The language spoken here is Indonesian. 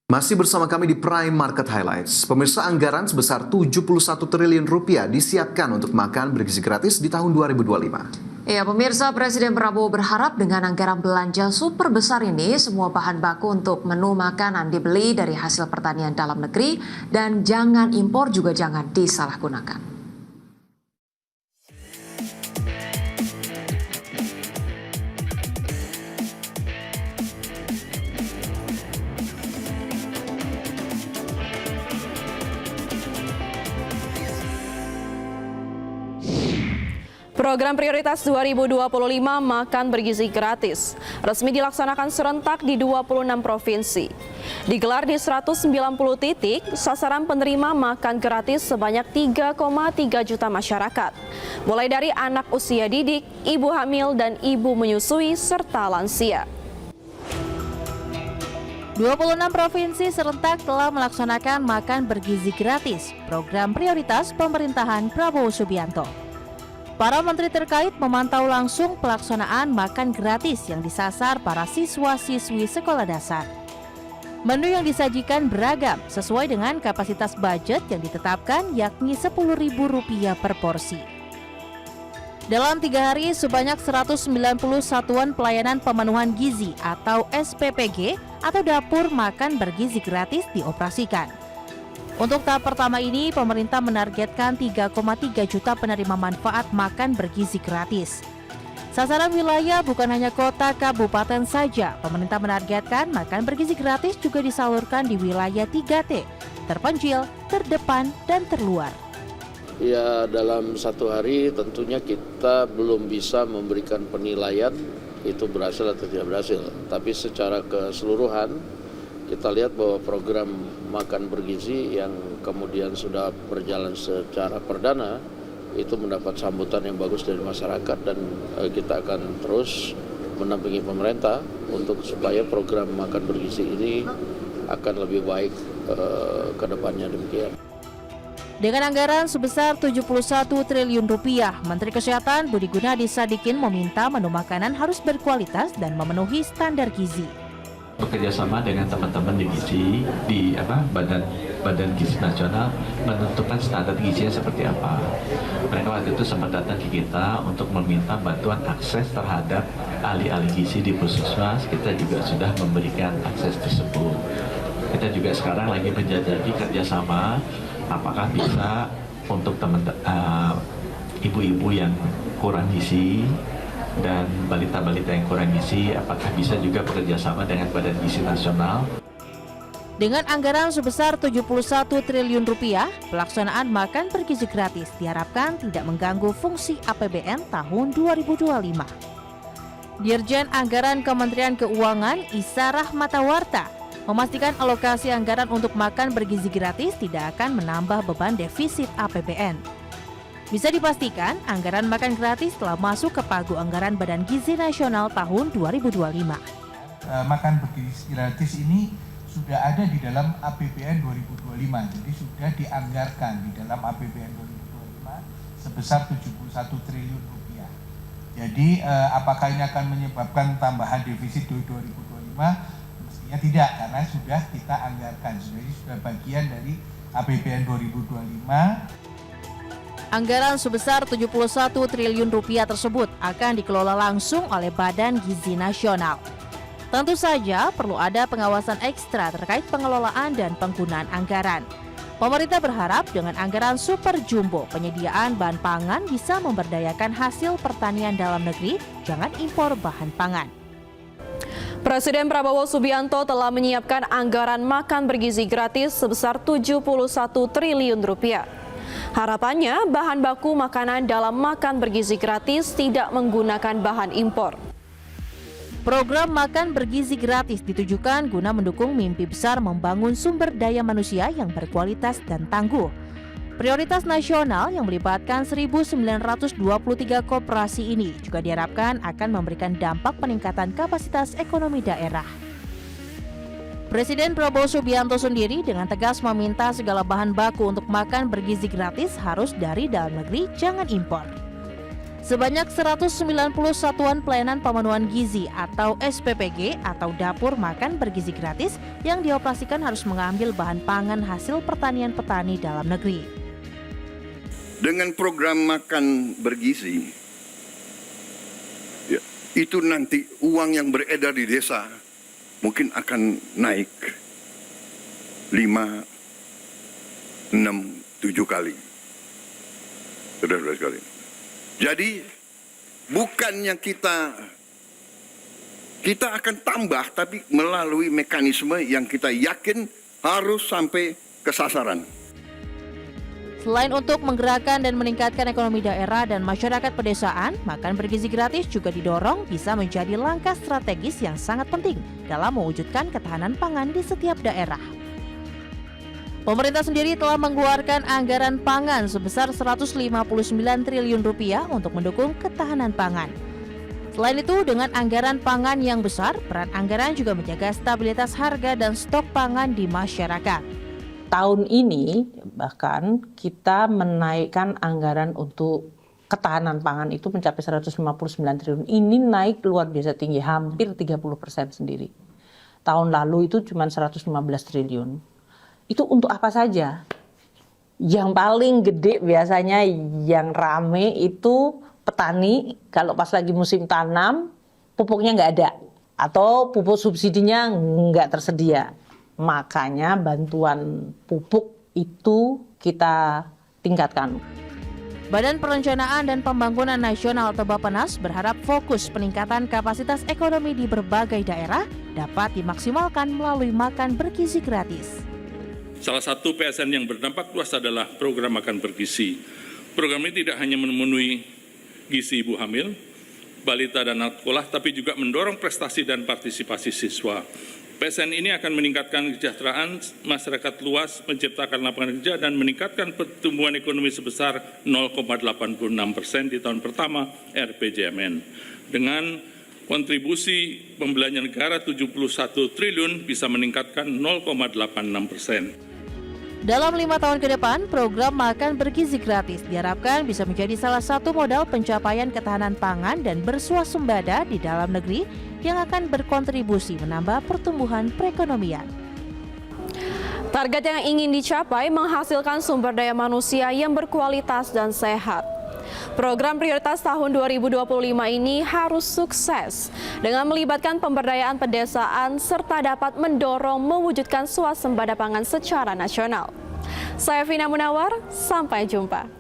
Masih bersama kami di Prime Market Highlights. Pemirsa, anggaran sebesar 71 triliun rupiah disiapkan untuk makan bergizi gratis di tahun 2025. Ya, pemirsa, Presiden Prabowo berharap dengan anggaran belanja super besar ini, semua bahan baku untuk menu makanan dibeli dari hasil pertanian dalam negeri dan jangan impor juga jangan disalahgunakan. Program Prioritas 2025 Makan Bergizi Gratis resmi dilaksanakan serentak di 26 provinsi. Digelar di 190 titik, sasaran penerima makan gratis sebanyak 3,3 juta masyarakat. Mulai dari anak usia didik, ibu hamil, dan ibu menyusui, serta lansia. 26 provinsi serentak telah melaksanakan Makan Bergizi Gratis, program prioritas pemerintahan Prabowo Subianto. Para menteri terkait memantau langsung pelaksanaan makan gratis yang disasar para siswa-siswi sekolah dasar. Menu yang disajikan beragam sesuai dengan kapasitas budget yang ditetapkan, yakni Rp10.000 per porsi. Dalam 3 hari, sebanyak 190 satuan pelayanan pemenuhan gizi atau SPPG atau dapur makan bergizi gratis dioperasikan. Untuk tahap pertama ini, pemerintah menargetkan 3,3 juta penerima manfaat makan bergizi gratis. Sasaran wilayah bukan hanya kota kabupaten saja. Pemerintah menargetkan makan bergizi gratis juga disalurkan di wilayah 3T, terpencil, terdepan, dan terluar. Ya, dalam 1 hari tentunya kita belum bisa memberikan penilaian itu berhasil atau tidak berhasil. Tapi secara keseluruhan, kita lihat bahwa program makan bergizi yang kemudian sudah berjalan secara perdana itu mendapat sambutan yang bagus dari masyarakat, dan kita akan terus mendampingi pemerintah untuk supaya program makan bergizi ini akan lebih baik ke depannya, demikian. Dengan anggaran sebesar 71 triliun rupiah, Menteri Kesehatan Budi Gunadi Sadikin meminta menu makanan harus berkualitas dan memenuhi standar gizi. Bekerjasama dengan teman-teman di gizi, di Badan Gizi Nasional menentukan standar gizinya seperti apa. Mereka waktu itu sempat datang ke kita untuk meminta bantuan akses terhadap ahli-ahli gizi di Puskesmas. Kita juga sudah memberikan akses tersebut. Kita juga sekarang lagi menjajaki kerjasama, apakah bisa untuk ibu-ibu yang kurang gizi dan balita-balita yang kurang gizi, apakah bisa juga bekerjasama dengan Badan Gizi Nasional. Dengan anggaran sebesar 71 triliun rupiah, pelaksanaan makan bergizi gratis diharapkan tidak mengganggu fungsi APBN tahun 2025. Dirjen Anggaran Kementerian Keuangan Isa Rahmatawarta memastikan alokasi anggaran untuk makan bergizi gratis tidak akan menambah beban defisit APBN. Bisa dipastikan, anggaran makan gratis telah masuk ke pagu anggaran Badan Gizi Nasional tahun 2025. Makan bergizi gratis ini sudah ada di dalam APBN 2025, jadi sudah dianggarkan di dalam APBN 2025 sebesar 71 triliun rupiah. Jadi apakah ini akan menyebabkan tambahan defisit 2025? Mestinya tidak, karena sudah kita anggarkan, sudah bagian dari APBN 2025. Anggaran sebesar 71 triliun rupiah tersebut akan dikelola langsung oleh Badan Gizi Nasional. Tentu saja perlu ada pengawasan ekstra terkait pengelolaan dan penggunaan anggaran. Pemerintah berharap dengan anggaran super jumbo, penyediaan bahan pangan bisa memberdayakan hasil pertanian dalam negeri, jangan impor bahan pangan. Presiden Prabowo Subianto telah menyiapkan anggaran makan bergizi gratis sebesar 71 triliun rupiah. Harapannya, bahan baku makanan dalam makan bergizi gratis tidak menggunakan bahan impor. Program makan bergizi gratis ditujukan guna mendukung mimpi besar membangun sumber daya manusia yang berkualitas dan tangguh. Prioritas nasional yang melibatkan 1.923 koperasi ini juga diharapkan akan memberikan dampak peningkatan kapasitas ekonomi daerah. Presiden Prabowo Subianto sendiri dengan tegas meminta segala bahan baku untuk makan bergizi gratis harus dari dalam negeri, jangan impor. Sebanyak 190 satuan pelayanan pemenuhan gizi atau SPPG atau dapur makan bergizi gratis yang dioperasikan harus mengambil bahan pangan hasil pertanian petani dalam negeri. Dengan program makan bergizi, ya, itu nanti uang yang beredar di desa mungkin akan naik 5, 6, 7 kali. Saudara-saudara sekalian. Jadi bukannya kita akan tambah, tapi melalui mekanisme yang kita yakin harus sampai ke sasaran. Selain untuk menggerakkan dan meningkatkan ekonomi daerah dan masyarakat pedesaan, makan bergizi gratis juga didorong bisa menjadi langkah strategis yang sangat penting dalam mewujudkan ketahanan pangan di setiap daerah. Pemerintah sendiri telah mengeluarkan anggaran pangan sebesar 159 triliun rupiah untuk mendukung ketahanan pangan. Selain itu, dengan anggaran pangan yang besar, peran anggaran juga menjaga stabilitas harga dan stok pangan di masyarakat. Tahun ini bahkan kita menaikkan anggaran untuk ketahanan pangan itu mencapai 159 triliun. Ini naik luar biasa tinggi, hampir 30% sendiri. Tahun lalu itu cuma 115 triliun. Itu untuk apa saja? Yang paling gede biasanya yang rame itu petani, kalau pas lagi musim tanam, pupuknya nggak ada. Atau pupuk subsidinya nggak tersedia. Makanya bantuan pupuk itu kita tingkatkan. Badan Perencanaan dan Pembangunan Nasional atau Bappenas berharap fokus peningkatan kapasitas ekonomi di berbagai daerah dapat dimaksimalkan melalui makan bergizi gratis. Salah satu PSN yang berdampak luas adalah program makan bergizi. Program ini tidak hanya memenuhi gizi ibu hamil, balita dan anak sekolah, tapi juga mendorong prestasi dan partisipasi siswa. PSN ini akan meningkatkan kesejahteraan masyarakat luas, menciptakan lapangan kerja, dan meningkatkan pertumbuhan ekonomi sebesar 0,86% di tahun pertama RPJMN. Dengan kontribusi pembelanjaan negara 71 triliun bisa meningkatkan 0,86%. Dalam 5 tahun ke depan, program makan bergizi gratis diharapkan bisa menjadi salah satu modal pencapaian ketahanan pangan dan bersuasembada di dalam negeri yang akan berkontribusi menambah pertumbuhan perekonomian. Target yang ingin dicapai menghasilkan sumber daya manusia yang berkualitas dan sehat. Program prioritas tahun 2025 ini harus sukses dengan melibatkan pemberdayaan pedesaan serta dapat mendorong mewujudkan swasembada pangan secara nasional. Saya Vina Munawar, sampai jumpa.